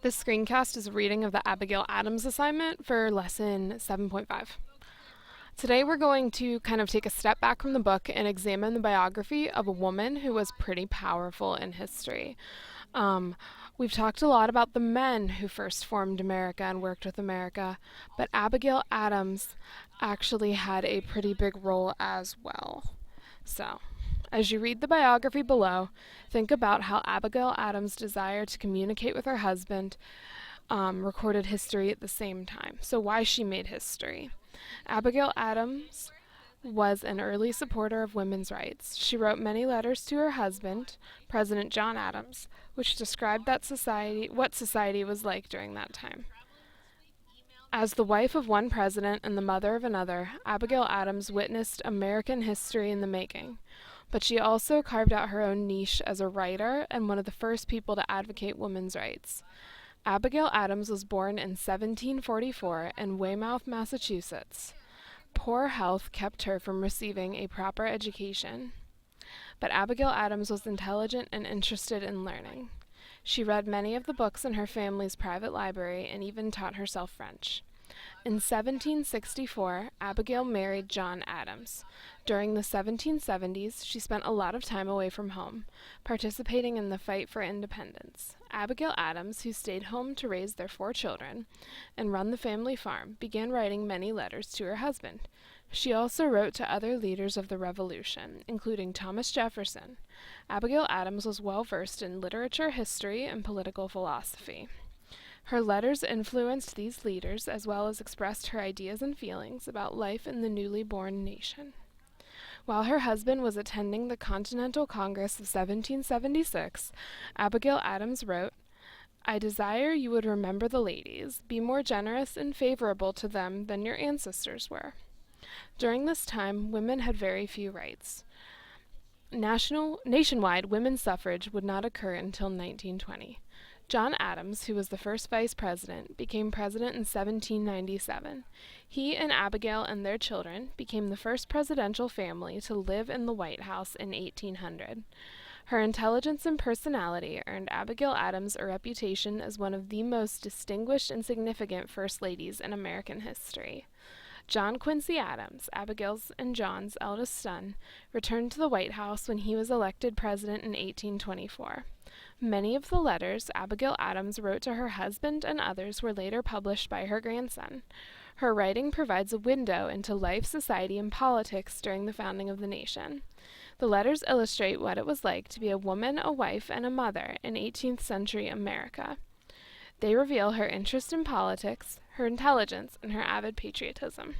This screencast is a reading of the Abigail Adams assignment for lesson 7.5. Today we're going to kind of take a step back from the book and examine the biography of a woman who was pretty powerful in history. We've talked a lot about the men who first formed America and worked with America, but Abigail Adams actually had a pretty big role as well. So, as you read the biography below, think about how Abigail Adams' desire to communicate with her husband recorded history at the same time. So, why she made history. Abigail Adams was an early supporter of women's rights. She wrote many letters to her husband, President John Adams, which described what society was like during that time. As the wife of one president and the mother of another, Abigail Adams witnessed American history in the making, but she also carved out her own niche as a writer and one of the first people to advocate women's rights. Abigail Adams was born in 1744 in Weymouth, Massachusetts. Poor health kept her from receiving a proper education, but Abigail Adams was intelligent and interested in learning. She read many of the books in her family's private library and even taught herself French. In 1764, Abigail married John Adams. During the 1770s, she spent a lot of time away from home, participating in the fight for independence. Abigail Adams, who stayed home to raise their 4 children and run the family farm, began writing many letters to her husband. She also wrote to other leaders of the Revolution, including Thomas Jefferson. Abigail Adams was well versed in literature, history, and political philosophy. Her letters influenced these leaders as well as expressed her ideas and feelings about life in the newly born nation. While her husband was attending the Continental Congress of 1776, Abigail Adams wrote, "I desire you would remember the ladies, be more generous and favorable to them than your ancestors were." During this time, women had very few rights. Nationwide women's suffrage would not occur until 1920. John Adams, who was the first vice president, became president in 1797. He and Abigail and their children became the first presidential family to live in the White House in 1800. Her intelligence and personality earned Abigail Adams a reputation as one of the most distinguished and significant first ladies in American history. John Quincy Adams, Abigail's and John's eldest son, returned to the White House when he was elected president in 1824. Many of the letters Abigail Adams wrote to her husband and others were later published by her grandson. Her writing provides a window into life, society, and politics during the founding of the nation. The letters illustrate what it was like to be a woman, a wife, and a mother in 18th century America. They reveal her interest in politics, her intelligence, and her avid patriotism.